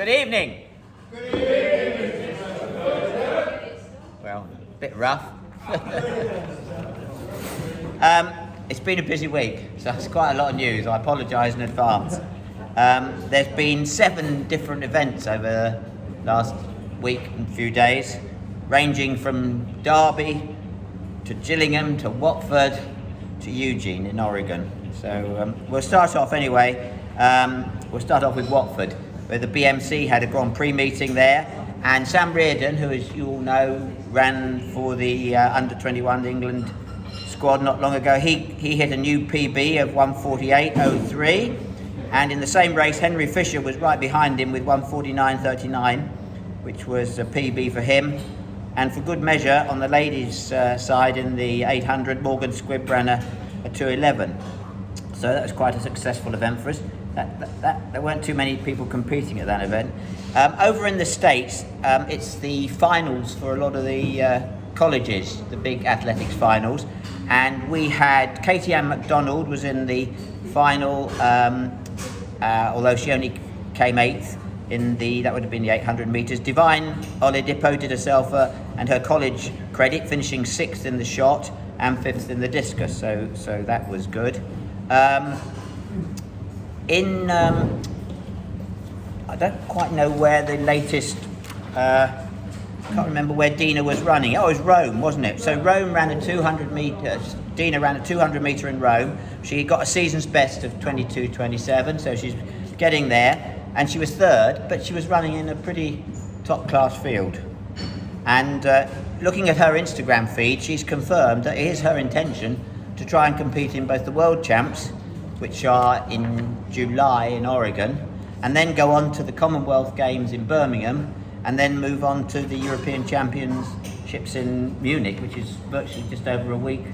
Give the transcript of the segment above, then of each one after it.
Good evening. Good evening. Well, a bit rough. It's been a busy week, so it's quite a lot of news. I apologise in advance. There's been 7 different events over the last week and few days, ranging from Derby to Gillingham to Watford to Eugene in Oregon. So we'll start off anyway. We'll start off with Watford, where the BMC had a Grand Prix meeting there, and Sam Reardon, who, as you all know, ran for the under-21 England squad not long ago, he hit a new PB of 1:48.03, and in the same race Henry Fisher was right behind him with 1:49.39, which was a PB for him. And for good measure, on the ladies' side in the 800, Morgan Squibb ran a 2:11. So that was quite a successful event for us. There weren't too many people competing at that event. Over in the States, it's the finals for a lot of the colleges, the big athletics finals. And we had Katie Ann McDonald was in the final, although she only came 8th in that would have been the 800 metres. Divine Oladipo did herself and her college credit, finishing 6th in the shot and 5th in the discus, so that was good. I don't quite know where the latest, can't remember where Dina was running. Oh, it was Rome, wasn't it? So Rome ran a 200 metres, Dina ran a 200 metre in Rome. She got a season's best of 22:27, so she's getting there. And she was 3rd, but she was running in a pretty top-class field. And looking at her Instagram feed, she's confirmed that it is her intention to try and compete in both the World Champs, which are in July in Oregon, and then go on to the Commonwealth Games in Birmingham, and then move on to the European Championships in Munich, which is virtually just over a week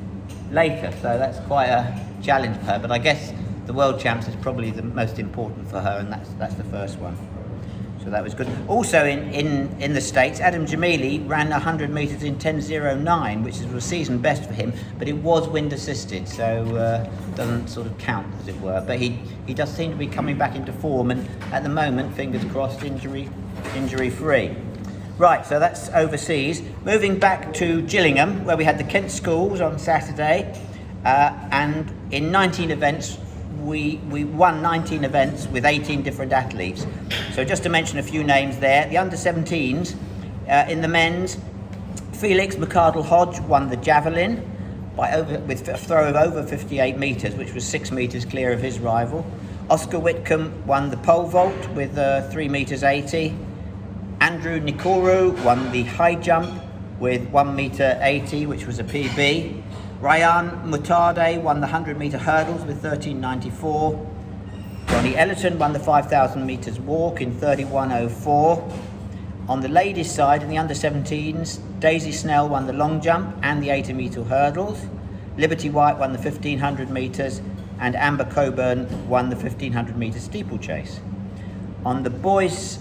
later. So that's quite a challenge for her, but I guess the World Champs is probably the most important for her, and that's the first one. So that was good. Also in the States, Adam Jamili ran 100 metres in 10:09, which is a season best for him, but it was wind assisted, so doesn't sort of count, as it were. But he does seem to be coming back into form, and at the moment, fingers crossed, injury free. Right, so that's overseas. Moving back to Gillingham, where we had the Kent Schools on Saturday, and in 19 events, we won 19 events with 18 different athletes. So just to mention a few names there, the under-17s, in the men's, Felix McArdle-Hodge won the javelin with a throw of over 58 metres, which was 6 metres clear of his rival. Oscar Whitcomb won the pole vault with 3 metres 80. Andrew Nikuru won the high jump with 1 metre 80, which was a PB. Ryan Mutade won the 100 metre hurdles with 13.94. Johnny Ellerton won the 5,000 metres walk in 31.04. On the ladies' side, in the under-17s, Daisy Snell won the long jump and the 80 metre hurdles. Liberty White won the 1,500 metres, and Amber Coburn won the 1,500 metre steeplechase. On the boys'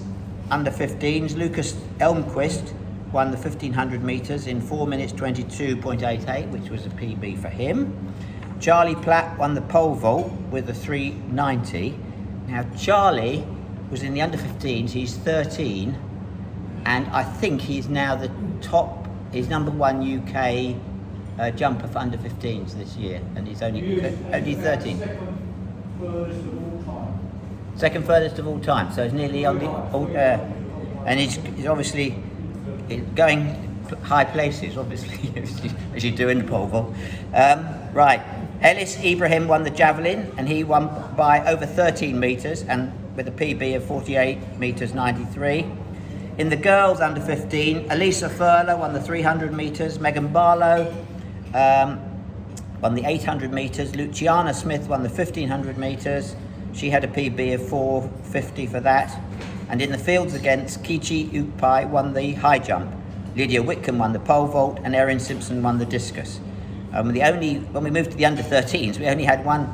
under-15s, Lucas Elmquist won the 1,500 metres in 4 minutes 22.88, which was a PB for him. Charlie Platt won the pole vault with a 3.90. Now Charlie was in the under-15s, he's 13, and I think he's now he's number 1 UK jumper for under-15s this year, and he's only 13. Second furthest of all time, so he's nearly on the and he's obviously going high places, obviously, as you do in the pole vault. Right, Ellis Ibrahim won the javelin, and he won by over 13 metres, and with a PB of 48 metres 93. In the girls under 15, Elisa Furler won the 300 metres, Megan Barlow won the 800 metres, Luciana Smith won the 1,500 metres. She had a PB of 4.50 for that. And in the fields against, Kichi Ukpai won the high jump, Lydia Whitcomb won the pole vault, and Erin Simpson won the discus. When we moved to the under-13s, we only had one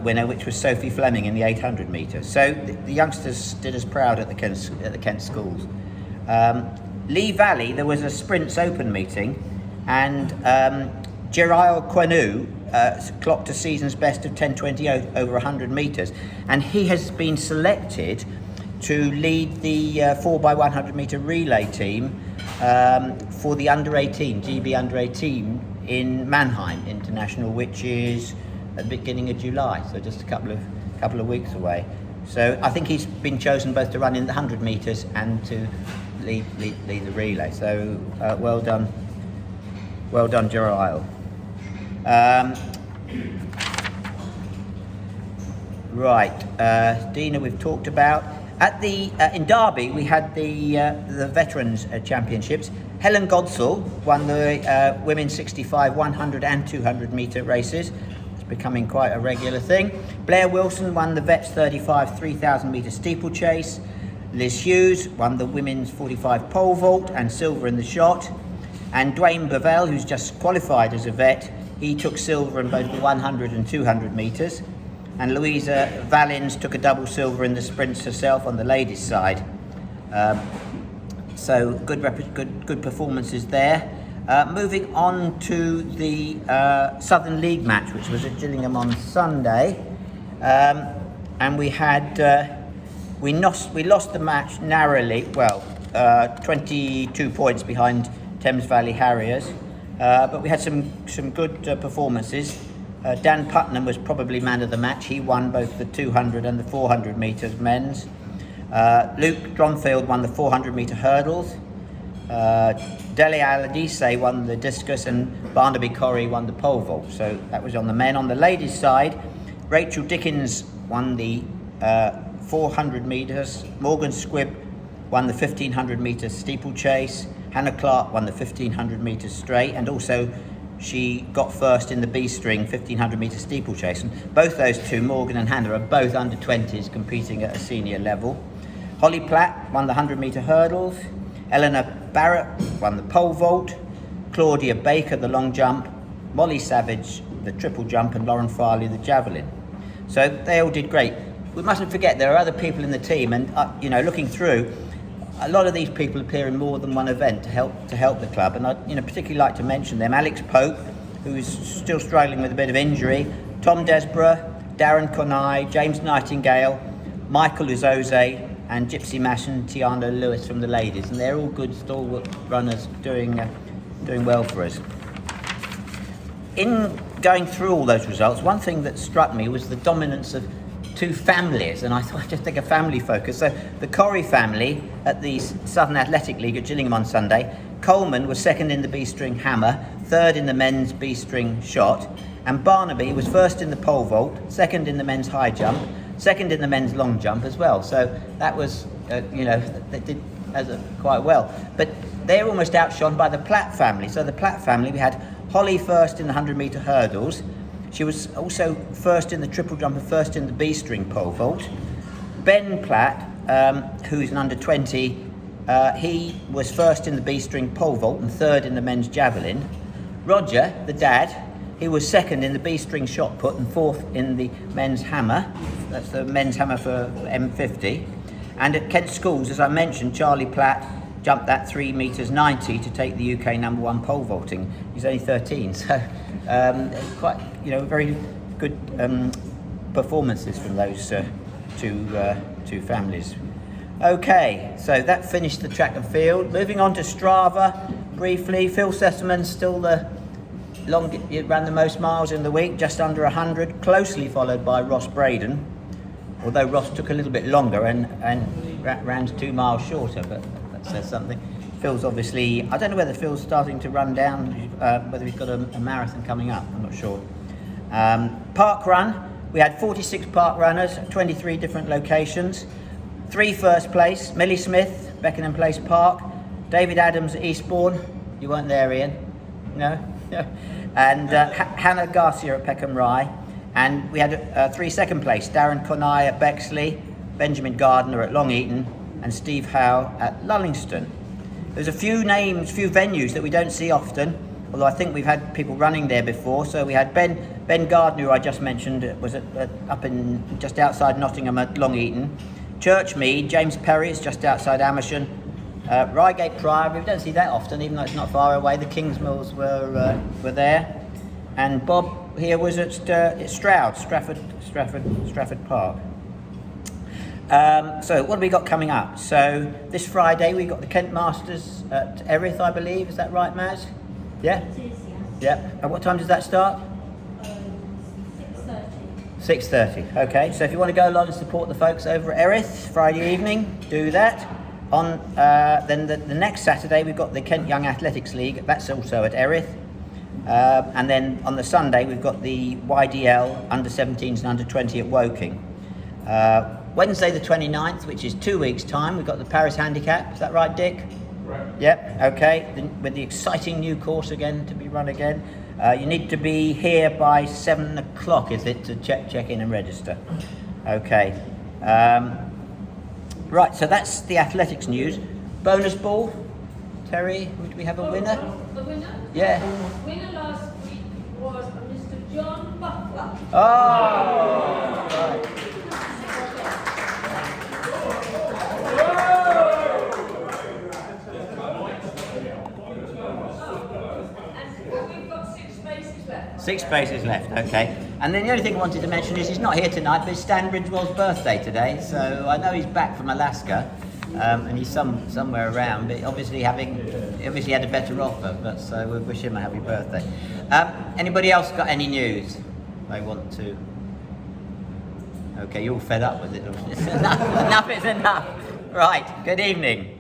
winner, which was Sophie Fleming in the 800 metres. So the youngsters did us proud at the Kent Schools. Lee Valley, there was a Sprints Open meeting, and Jeriel Quenu clocked a season's best of 10:20 over 100 metres, and he has been selected to lead the 4x100 metre relay team for the under 18, GB under 18 in Mannheim International, which is at the beginning of July, so just a couple of weeks away. So I think he's been chosen both to run in the 100 metres and to lead the relay. So well done, Gerald. Right, Dina we've talked about. At the in Derby we had the Veterans Championships. Helen Godsall won the women's 65, 100 and 200 metre races. It's becoming quite a regular thing. Blair Wilson won the Vets 35, 3,000 metre steeplechase. Liz Hughes won the women's 45 pole vault and silver in the shot. And Dwayne Bavell, who's just qualified as a vet, he took silver in both the 100 and 200 metres. And Louisa Valens took a double silver in the sprints herself on the ladies' side. So good performances there. Moving on to the Southern League match, which was at Gillingham on Sunday, and we had we lost the match narrowly. Well, 22 points behind Thames Valley Harriers, but we had some good performances. Dan Putnam was probably man of the match. He won both the 200 and the 400 metres men's. Luke Dromfield won the 400 metre hurdles. Dele Aladise won the discus and Barnaby Corrie won the pole vault. So that was on the men. On the ladies' side, Rachel Dickens won the 400 metres. Morgan Squibb won the 1500 metre steeplechase. Hannah Clark won the 1500 metres straight, and also she got first in the B-string 1500 metre steeplechase. And both those two, Morgan and Hannah, are both under 20s competing at a senior level. Holly Platt won the 100 metre hurdles. Eleanor Barrett won the pole vault. Claudia Baker the long jump. Molly Savage the triple jump, and Lauren Farley the javelin. So they all did great. We mustn't forget there are other people in the team, and looking through, a lot of these people appear in more than one event to help the club, and I particularly like to mention them. Alex Pope, who is still struggling with a bit of injury, Tom Desborough, Darren Conai, James Nightingale, Michael Uzoze, and Gypsy Mash and Tiana Lewis from the ladies, and they're all good stalwart runners doing well for us. In going through all those results, one thing that struck me was the dominance of two families, and I thought I'd just take a family focus. So the Corrie family at the Southern Athletic League at Gillingham on Sunday. Coleman was second in the B-string hammer, third in the men's B-string shot, and Barnaby was first in the pole vault, second in the men's high jump, second in the men's long jump as well. So that was, they did quite well. But they're almost outshone by the Platt family. So the Platt family, we had Holly first in the 100 metre hurdles. She was also first in the triple jump and first in the B-string pole vault. Ben Platt, who's an under 20, he was first in the B-string pole vault and third in the men's javelin. Roger, the dad, he was second in the B-string shot put and fourth in the men's hammer. That's the men's hammer for M50. And at Kent Schools, as I mentioned, Charlie Platt jumped that 3 metres 90 to take the UK #1 pole vaulting. He's only 13, so quite, very good performances from those two families. Okay, so that finished the track and field. Moving on to Strava briefly. Phil Sessamon still ran the most miles in the week, just under 100, closely followed by Ross Braden, although Ross took a little bit longer and ran 2 miles shorter, but that says something. Phil's obviously, I don't know whether Phil's starting to run down, whether he's got a marathon coming up, I'm not sure. Park run, we had 46 park runners, 23 different locations. 3 first place, Millie Smith, Beckenham Place Park, David Adams at Eastbourne, you weren't there, Ian? No? And Hannah Garcia at Peckham Rye. And we had 3 second place, Darren Conai at Bexley, Benjamin Gardner at Long Eaton, and Steve Howe at Lullingstone. There's a few venues that we don't see often, although I think we've had people running there before. So we had Ben Gardner, who I just mentioned, was up in just outside Nottingham at Long Eaton. Churchmead, James Perry is just outside Amersham. Reigate Priory, we don't see that often, even though it's not far away. The Kings Mills were there. And Bob here was at Stroud, Stratford Park. So what have we got coming up? So this Friday we've got the Kent Masters at Erith, I believe. Is that right, Maz? Yeah? It is, Yeah. At what time does that start? 6:30. 6:30. Okay, so if you want to go along and support the folks over at Erith Friday evening, do that. On then the next Saturday we've got the Kent Young Athletics League. That's also at Erith. And then on the Sunday we've got the YDL under 17s and under 20 at Woking. Wednesday the 29th, which is 2 weeks' time, we've got the Paris Handicap. Is that right, Dick? Right. Yep, okay. With the exciting new course again to be run again. You need to be here by 7 o'clock, is it, to check in and register? Okay. Right, so that's the athletics news. Bonus ball. Terry, do we have a winner? The winner? Yeah. Winner last week was Mr. John Butler. Oh! Right. And we've got 6 spaces left. 6 spaces left, okay. And then the only thing I wanted to mention is he's not here tonight, but it's Stan Bridgewell's birthday today, so I know he's back from Alaska, and he's somewhere around, but obviously had a better offer, but so we wish him a happy birthday. Anybody else got any news they want to? Okay, you're all fed up with it. Enough is enough. Right, good evening.